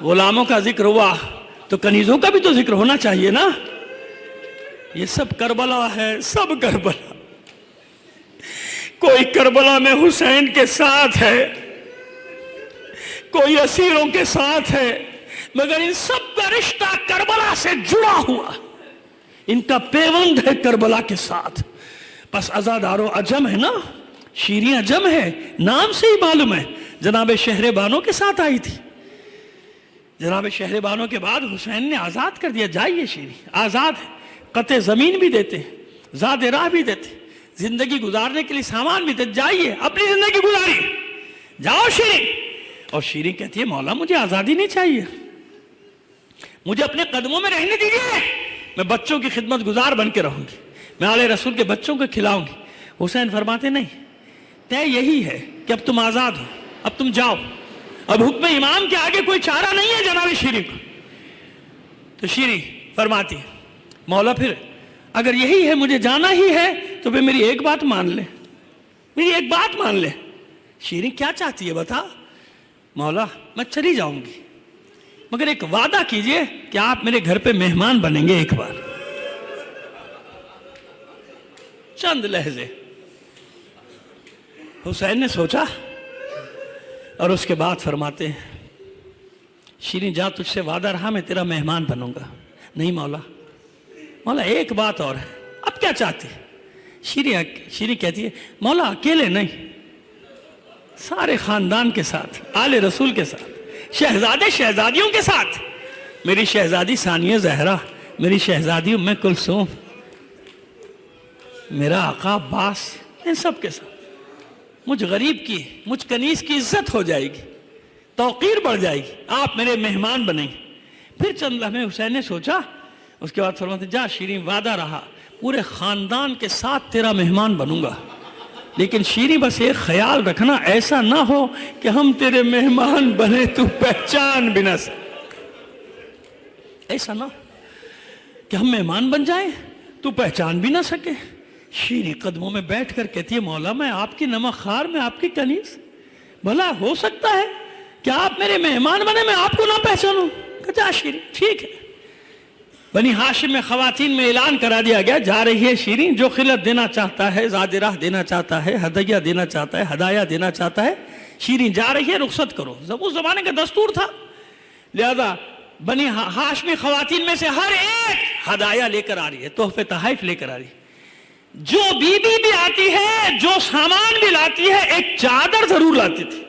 غلاموں کا ذکر ہوا تو کنیزوں کا بھی تو ذکر ہونا چاہیے نا. یہ سب کربلا ہے، سب کربلا. کوئی کربلا میں حسین کے ساتھ ہے، کوئی اسیروں کے ساتھ ہے، مگر ان سب کا رشتہ کربلا سے جڑا ہوا، ان کا پیوند ہے کربلا کے ساتھ. پس ازادارو عجم ہے نا، شیریں عجم ہے، نام سے ہی معلوم ہے. جناب شہر بانو کے ساتھ آئی تھی. جناب شہر بانو کے بعد حسین نے آزاد کر دیا، جائیے شیریں آزاد ہے، قطع زمین بھی دیتے، زاد راہ بھی دیتے، زندگی گزارنے کے لیے سامان بھی دیتے، جائیے اپنی زندگی گزاری، جاؤ شیریں. اور شیریں کہتی ہے مولا مجھے آزادی نہیں چاہیے، مجھے اپنے قدموں میں رہنے دیجیے، میں بچوں کی خدمت گزار بن کے رہوں گی، میں آل رسول کے بچوں کو کھلاؤں گی. حسین فرماتے نہیں، طے یہی ہے کہ اب تم آزاد ہو، اب تم جاؤ، اب حکم امام کے آگے کوئی چارہ نہیں ہے جناب شیریں کو. تو شیریں فرماتی مولا پھر اگر یہی ہے مجھے جانا ہی ہے تو پھر میری ایک بات مان لے، میری ایک بات مان لے. شیریں کیا چاہتی ہے بتا؟ مولا میں چلی جاؤں گی مگر ایک وعدہ کیجئے کہ آپ میرے گھر پہ مہمان بنیں گے ایک بار. چند لحظے حسین نے سوچا اور اس کے بعد فرماتے ہیں شیریں جا تجھ سے وعدہ رہا میں تیرا مہمان بنوں گا. نہیں مولا، مولا ایک بات اور ہے. اب کیا چاہتی؟ شیریں کہتی ہے مولا اکیلے نہیں، سارے خاندان کے ساتھ، آل رسول کے ساتھ، شہزادے شہزادیوں کے ساتھ، میری شہزادی ثانیہ زہرا، میری شہزادی ام کلثوم، میرا آقا عباس، ان سب کے ساتھ. مجھ غریب کی، مجھ کنیز کی عزت ہو جائے گی، توقیر بڑھ جائے گی، آپ میرے مہمان بنیں گے. پھر چند لمحے حسین نے سوچا، اس کے بعد فرماتے جا شیریں وعدہ رہا پورے خاندان کے ساتھ تیرا مہمان بنوں گا، لیکن شیریں بس ایک خیال رکھنا ایسا نہ ہو کہ ہم تیرے مہمان بنے تو پہچان بھی نہ سکے. ایسا نہ کہ ہم مہمان بن جائیں تو پہچان بھی نہ سکے. شیریں قدموں میں بیٹھ کر کہتی ہے مولا میں آپ کی نمک خار، میں آپ کی کنیز، بھلا ہو سکتا ہے کہ آپ میرے مہمان بنے میں آپ کو نہ پہچانوں؟ کہتا شیریں ٹھیک ہے. بنی ہاشم میں خواتین میں اعلان کرا دیا گیا جا رہی ہے شیریں، جو خلعت دینا چاہتا ہے، زاد راہ دینا چاہتا ہے، ہدیہ دینا چاہتا ہے، ہدایہ دینا چاہتا ہے، شیریں جا رہی ہے، رخصت کرو. اس زمانے کا دستور تھا، لہذا بنی ہاشمی خواتین میں سے ہر ایک ہدایہ لے کر آ رہی ہے، تحفے تحائف لے کر آ رہی ہے. جو بی بی بھی آتی ہے، جو سامان بھی لاتی ہے، ایک چادر ضرور لاتی تھی،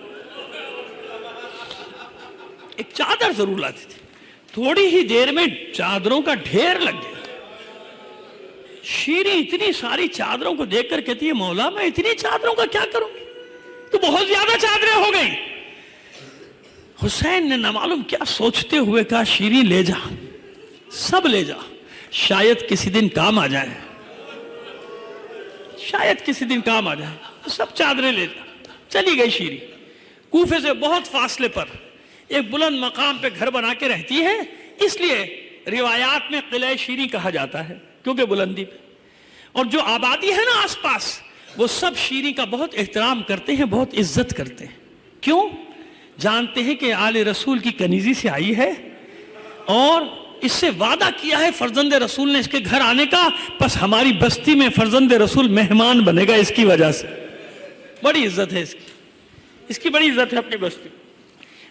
ایک چادر ضرور لاتی تھی. تھوڑی ہی دیر میں چادروں کا ڈھیر لگ گیا. شیریں اتنی ساری چادروں کو دیکھ کر کہتی ہے مولا میں اتنی چادروں کا کیا کروں گی، تو بہت زیادہ چادریں ہو گئیں. حسین نے نہ معلوم کیا سوچتے ہوئے کہا شیریں لے جا، سب لے جا، شاید کسی دن کام آ جائے، شاید کسی دن کام آ جائے. سب چادریں لے جا. چلی گئی شیریں. کوفے سے بہت فاصلے پر ایک بلند مقام پہ گھر بنا کے رہتی ہے، اس لیے روایات میں قلعہ شیریں کہا جاتا ہے کیونکہ بلندی پہ. اور جو آبادی ہے نا آس پاس، وہ سب شیریں کا بہت احترام کرتے ہیں، بہت عزت کرتے ہیں. کیوں؟ جانتے ہیں کہ آل رسول کی کنیزی سے آئی ہے اور اس سے وعدہ کیا ہے فرزند رسول نے اس کے گھر آنے کا، پس ہماری بستی میں فرزند رسول مہمان بنے گا. اس کی وجہ سے بڑی عزت ہے اس کی بڑی عزت ہے اپنی بستی.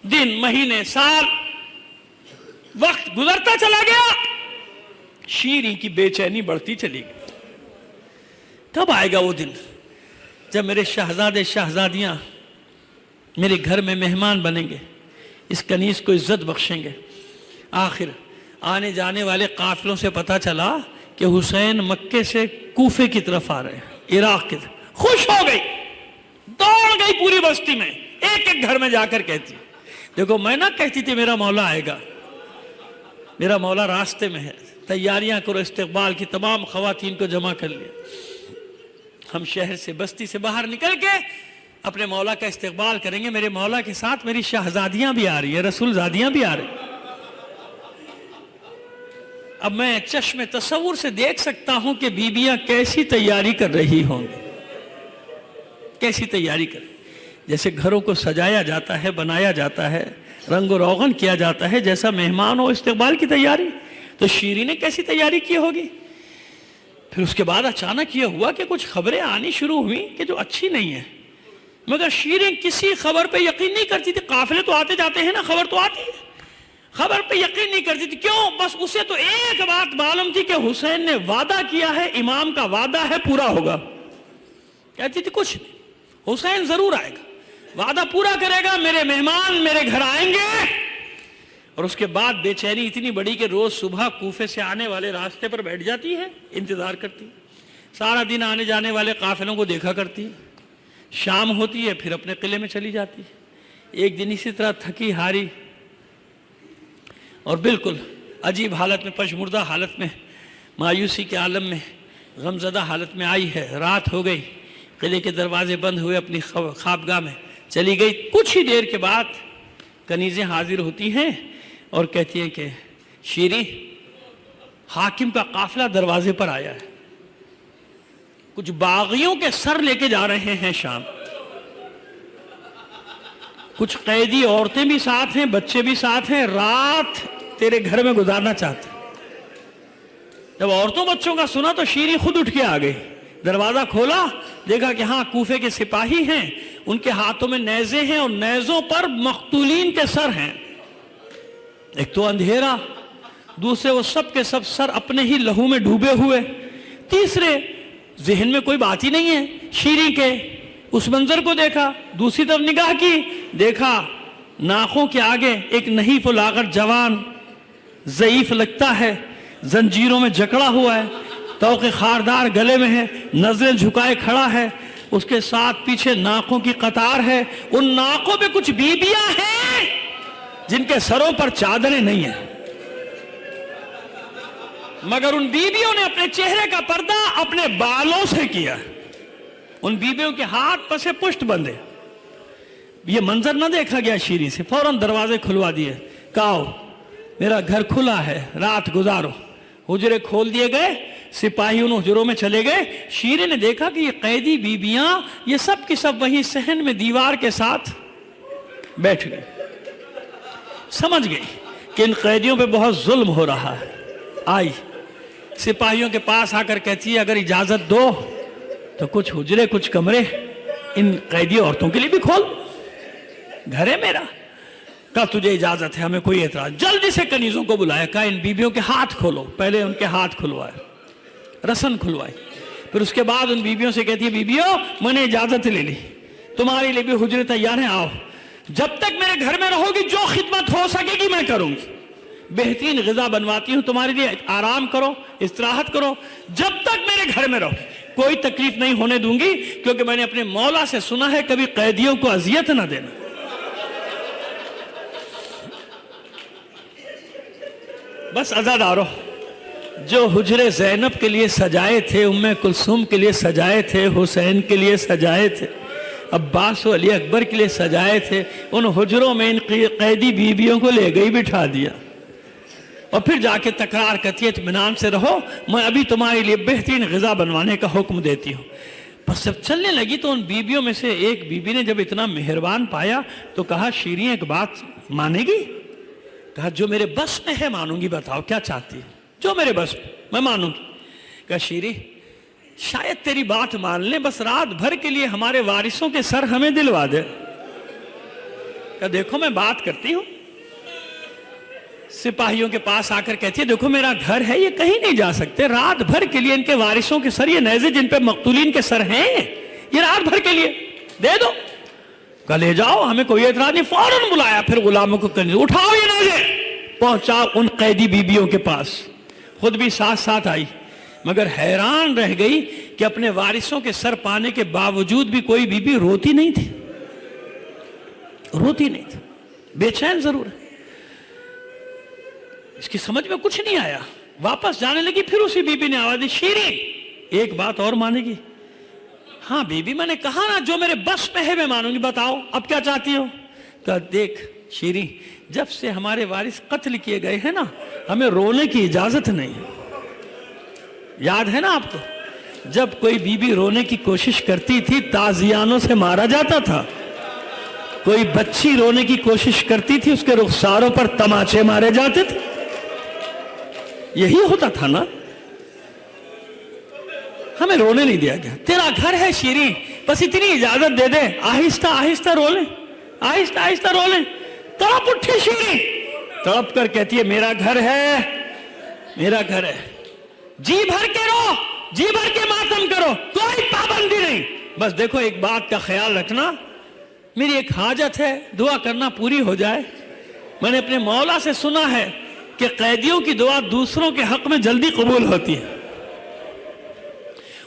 دن، مہینے، سال، وقت گزرتا چلا گیا، شیریں کی بے چینی بڑھتی چلی گئی. کب آئے گا وہ دن جب میرے شہزادے شہزادیاں میرے گھر میں مہمان بنیں گے، اس کنیز کو عزت بخشیں گے. آخر آنے جانے والے قافلوں سے پتا چلا کہ حسین مکے سے کوفے کی طرف آ رہے ہیں، عراق کی طرف. خوش ہو گئی، دوڑ گئی پوری بستی میں، ایک ایک گھر میں جا کر کہتی دیکھو میں نہ کہتی تھی میرا مولا آئے گا، میرا مولا راستے میں ہے، تیاریاں کرو. استقبال کی تمام خواتین کو جمع کر لیا. ہم شہر سے، بستی سے باہر نکل کے اپنے مولا کا استقبال کریں گے. میرے مولا کے ساتھ میری شہزادیاں بھی آ رہی ہیں، رسول زادیاں بھی آ رہی ہیں. اب میں چشم تصور سے دیکھ سکتا ہوں کہ بیبیاں کیسی تیاری کر رہی ہوں گی، کیسی تیاری کر. جیسے گھروں کو سجایا جاتا ہے، بنایا جاتا ہے، رنگ و روغن کیا جاتا ہے جیسا مہمان ہو استقبال کی تیاری. تو شیریں نے کیسی تیاری کی ہوگی؟ پھر اس کے بعد اچانک یہ ہوا کہ کچھ خبریں آنی شروع ہوئیں کہ جو اچھی نہیں ہیں. مگر شیریں کسی خبر پہ یقین نہیں کرتی تھی. قافلے تو آتے جاتے ہیں نا، خبر تو آتی ہے، خبر پہ یقین نہیں کرتی تھی. کیوں؟ بس اسے تو ایک بات معلوم تھی کہ حسین نے وعدہ کیا ہے، امام کا وعدہ ہے، پورا ہوگا. کہتی تھی کچھ نہیں، حسین ضرور آئے گا، وعدہ پورا کرے گا، میرے مہمان میرے گھر آئیں گے. اور اس کے بعد بے چینی اتنی بڑی کہ روز صبح کوفے سے آنے والے راستے پر بیٹھ جاتی ہے، انتظار کرتی. سارا دن آنے جانے والے قافلوں کو دیکھا کرتی. شام ہوتی ہے پھر اپنے قلعے میں چلی جاتی. ایک دن اسی طرح تھکی ہاری اور بالکل عجیب حالت میں، پشمردہ حالت میں، مایوسی کے عالم میں، غمزدہ حالت میں آئی ہے. رات ہو گئی، قلعے کے دروازے بند ہوئے، اپنی خوابگاہ میں چلی گئی. کچھ ہی دیر کے بعد کنیزیں حاضر ہوتی ہیں اور کہتی ہیں کہ شیریں، حاکم کا قافلہ دروازے پر آیا ہے، کچھ باغیوں کے سر لے کے جا رہے ہیں شام. کچھ قیدی عورتیں بھی ساتھ ہیں، بچے بھی ساتھ ہیں، رات تیرے گھر میں گزارنا چاہتے ہیں. جب عورتوں بچوں کا سنا تو شیریں خود اٹھ کے آ گئی. دروازہ کھولا، دیکھا کہ ہاں کوفے کے سپاہی ہیں، ان کے ہاتھوں میں نیزے ہیں اور نیزوں پر مقتولین کے سر ہیں. ایک تو اندھیرا، دوسرے وہ سب کے سب سر اپنے ہی لہو میں ڈوبے ہوئے، تیسرے ذہن میں کوئی بات ہی نہیں ہے. شیریں کے اس منظر کو دیکھا، دوسری طرف نگاہ کی، دیکھا ناخوں کے آگے ایک نحیف و لاغر جوان ضعیف لگتا ہے، زنجیروں میں جکڑا ہوا ہے، توق خاردار گلے میں ہے، نظریں جھکائے کھڑا ہے. اس کے ساتھ پیچھے ناکوں کی قطار ہے. ان ناکوں پہ کچھ بیبیاں ہیں جن کے سروں پر چادریں نہیں ہیں، مگر ان بیبیوں نے اپنے چہرے کا پردہ اپنے بالوں سے کیا. ان بیبیوں کے ہاتھ پسے پشت بندے. یہ منظر نہ دیکھا گیا شیریں سے. فوراً دروازے کھلوا دیے، کہو میرا گھر کھلا ہے، رات گزارو. حجرے کھول دیے گئے، سپاہی ان حجروں میں چلے گئے. شیریں نے دیکھا کہ یہ قیدی بیبیاں یہ سب کی سب وہیں صحن میں دیوار کے ساتھ بیٹھ گئے. سمجھ گئی کہ ان قیدیوں پہ بہت ظلم ہو رہا ہے. آئی سپاہیوں کے پاس آ کر کہتی ہے اگر اجازت دو تو کچھ حجرے کچھ کمرے ان قیدی عورتوں کے لیے بھی کھول، گھر ہے میرا. کہا تجھے اجازت ہے، ہمیں کوئی اعتراض. جلدی سے کنیزوں کو بلایا، کہا ان بیبیوں کے ہاتھ کھولو. پہلے ان کے ہاتھ کھلوائے، رسن کھلوائی. پھر اس کے بعد ان بیبیوں سے کہتی ہے بیبیوں میں نے اجازت لے لی، تمہارے لیے بھی حجرے تیار ہیں، آؤ. جب تک میرے گھر میں رہو گی جو خدمت ہو سکے گی میں کروں گی. بہترین غذا بنواتی ہوں تمہارے لیے، آرام کرو، استراحت کرو. جب تک میرے گھر میں رہو کوئی تکلیف نہیں ہونے دوں گی، کیونکہ میں نے اپنے مولا سے سنا ہے کبھی قیدیوں کو اذیت نہ دینا. بس عزادارو، جو حجرے زینب کے لیے سجائے تھے، ام کلثوم کے لیے سجائے تھے، حسین کے لیے سجائے تھے، عباس و علی اکبر کے لیے سجائے تھے، ان حجروں میں ان قیدی بیویوں کو لے گئی بٹھا دیا. اور پھر جا کے تکرار کرتی ہے اطمینان سے رہو، میں ابھی تمہارے لیے بہترین غذا بنوانے کا حکم دیتی ہوں. بس جب چلنے لگی تو ان بیویوں میں سے ایک بیوی نے جب اتنا مہربان پایا تو کہا شیریں ایک بات مانے گی؟ کہا جو میرے بس میں ہے مانوں گی، بتاؤ کیا چاہتی ہے؟ جو میرے بس میں مانوں گی. کہا شیریں شاید تیری بات مان لیں، بس رات بھر کے لیے ہمارے وارثوں کے سر ہمیں دلوا دے. کہا دیکھو میں بات کرتی ہوں. سپاہیوں کے پاس آ کر کہتی ہے دیکھو میرا گھر ہے، یہ کہیں نہیں جا سکتے، رات بھر کے لیے ان کے وارثوں کے سر، یہ نیزے جن پہ مقتولین کے سر ہیں، یہ رات بھر کے لیے دے دو. کہا لے جاؤ، ہمیں کوئی اعتراض نہیں. فوراً بلایا پھر غلاموں کو، اٹھاؤ یہ نیزے. پہنچا ان قیدی بیبیوں کے پاس، خود بھی ساتھ ساتھ آئی، مگر حیران رہ گئی کہ اپنے وارثوں کے سر پانے کے باوجود بھی کوئی بیوی روتی نہیں تھی، روتی نہیں تھی، بے چین ضرور ہے. اس کی سمجھ میں کچھ نہیں آیا. واپس جانے لگی. پھر اسی بیوی نے آواز دی شیریں ایک بات اور مانے گی؟ ہاں بیوی میں نے کہا نا جو میرے بس میں ہے میں مانوں گی، بتاؤ اب کیا چاہتی ہو؟ کہا دیکھ شیریں جب سے ہمارے وارث قتل کیے گئے ہیں نا ہمیں رونے کی اجازت نہیں. یاد ہے نا آپ کو جب کوئی بیوی رونے کی کوشش کرتی تھی تازیانوں سے مارا جاتا تھا. کوئی بچی رونے کی کوشش کرتی تھی، اس کے رخساروں پر تماچے مارے جاتے تھے. یہی ہوتا تھا نا. ہمیں رونے نہیں دیا گیا. تیرا گھر ہے شیریں، بس اتنی اجازت دے دے، آہستہ آہستہ رو لیں، آہستہ آہستہ رو لیں. تڑپ اٹھی شیریں، تڑپ کر کہتی ہے میرا گھر ہے، میرا گھر ہے. جی بھر کے رو، جی بھر کے ماتم کرو، کوئی پابندی نہیں. بس دیکھو ایک بات کا خیال رکھنا، میری ایک حاجت ہے، دعا کرنا پوری ہو جائے. میں نے اپنے مولا سے سنا ہے کہ قیدیوں کی دعا دوسروں کے حق میں جلدی قبول ہوتی ہے.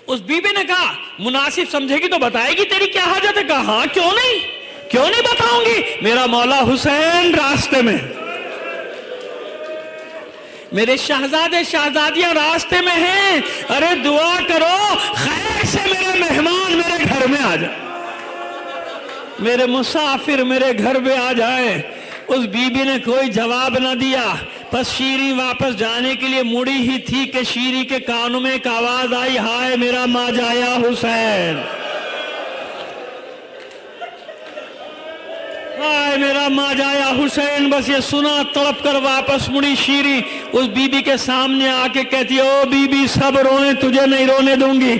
اس بی بی نے کہا مناسب سمجھے گی تو بتائے گی تیری کیا حاجت ہے. کہا ہاں کیوں نہیں بتاؤں گی. میرا مولا حسین راستے میں، میرے شہزادے شہزادیاں راستے میں ہیں. ارے دعا کرو خیر سے میرے مہمان میرے گھر میں آ جائے، میرے مسافر میرے گھر میں آ جائے. اس بی بی نے کوئی جواب نہ دیا. بس شیریں واپس جانے کے لیے مڑی ہی تھی کہ شیریں کے کانوں میں ایک آواز آئی، ہائے میرا ماں جایا حسین، ہائے میرا ماں جایا حسین. بس یہ سنا، تڑپ کر واپس مڑی شیریں. اس بی بی کے سامنے آ کے کہتی ہے او بی بی سب روئیں، تجھے نہیں رونے دوں گی،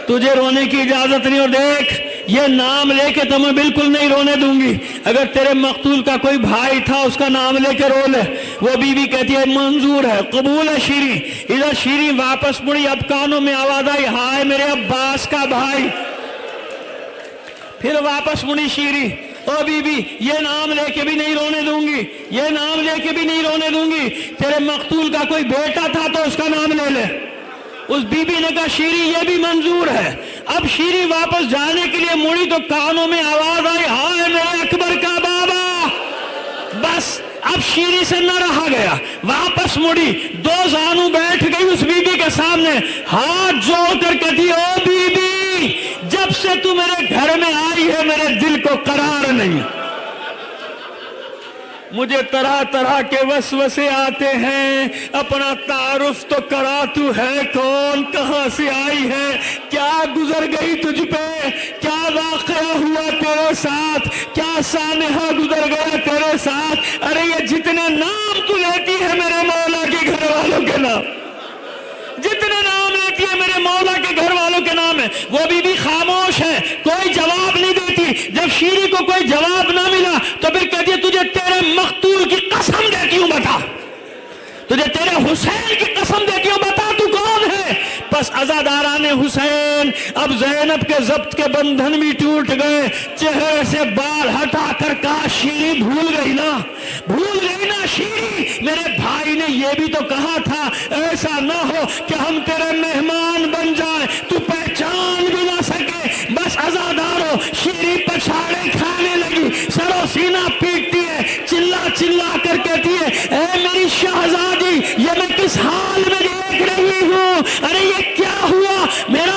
تجھے رونے کی اجازت نہیں. اور دیکھ یہ نام لے کے تو میں بالکل نہیں رونے دوں گی. اگر تیرے مقتول کا کوئی بھائی تھا اس کا نام لے کے رو لے. وہ بی بی کہتی ہے منظور ہے، قبول ہے شیریں. ادھر شیریں واپس مڑی، اب کانوں میں آواز آئی ہائے میرے عباس کا بھائی. پھر واپس مڑی شیریں، او بی بی یہ نام لے کے بھی نہیں رونے دوں گی، یہ نام لے کے بھی نہیں رونے دوں گی. تیرے مقتول کا کوئی بیٹا تھا تو اس کا نام لے لے. اس بی بی نے کہا شیریں یہ بھی منظور ہے. اب شیریں واپس جانے کے لیے مڑی تو کانوں میں آواز آئی ہائے میرے اکبر کا بابا. بس اب شیریں سے نہ رہا گیا، واپس مڑی، دو زانوں بیٹھ گئی اس بی بی کے سامنے، ہاتھ جوڑ کر کہتی او بی بی جب سے تو میرے گھر میں آئی ہے میرے دل کو قرار نہیں. مجھے طرح طرح کے وسوسے آتے ہیں، اپنا تعارف تو کرا، تو ہے کون، کہاں سے آئی ہے، کیا گزر گئی تجھ پہ، کیا واقعہ ہوا تیرے ساتھ، کیا سانحہ گزر گیا تیرے ساتھ. ارے یہ جتنے نام تو لیتی ہے میرے مولا کے گھر والوں کے نام، جتنے نام لیتی ہے میرے مولا کے گھر والوں کے نام ہے. وہ بی بی خاموش ہے، کوئی جواب نہیں دیتی. جب شیریں کو کوئی جواب نہ ملا تو پھر کہتی ہے تجھے تیرے مقتول کی قسم دیتی ہوں بتا، تجھے تیرے حسین کی قسم دیتی ہوں بتا تو کون ہے. بس عزاداران حسین اب زینب کے ضبط کے بندھن بھی ٹوٹ گئے. چہرے سے بال ہٹا کر کہا شیریں بھول گئی نا شیریں، میرے بھائی نے یہ بھی تو کہا تھا ایسا نہ ہو کہ ہم تیرے مہمان بن جائیں تو پہچان بھی نہ سکے. بس عزادارو شیریں پچھاڑے کھانے لگی، سر و سینہ پیٹتی ہے، چلا کر کہتی ہے اے میری شہزادی یہ میں کس حال میں دیکھ رہی ہوں. ارے یہ کیا ہوا، میرا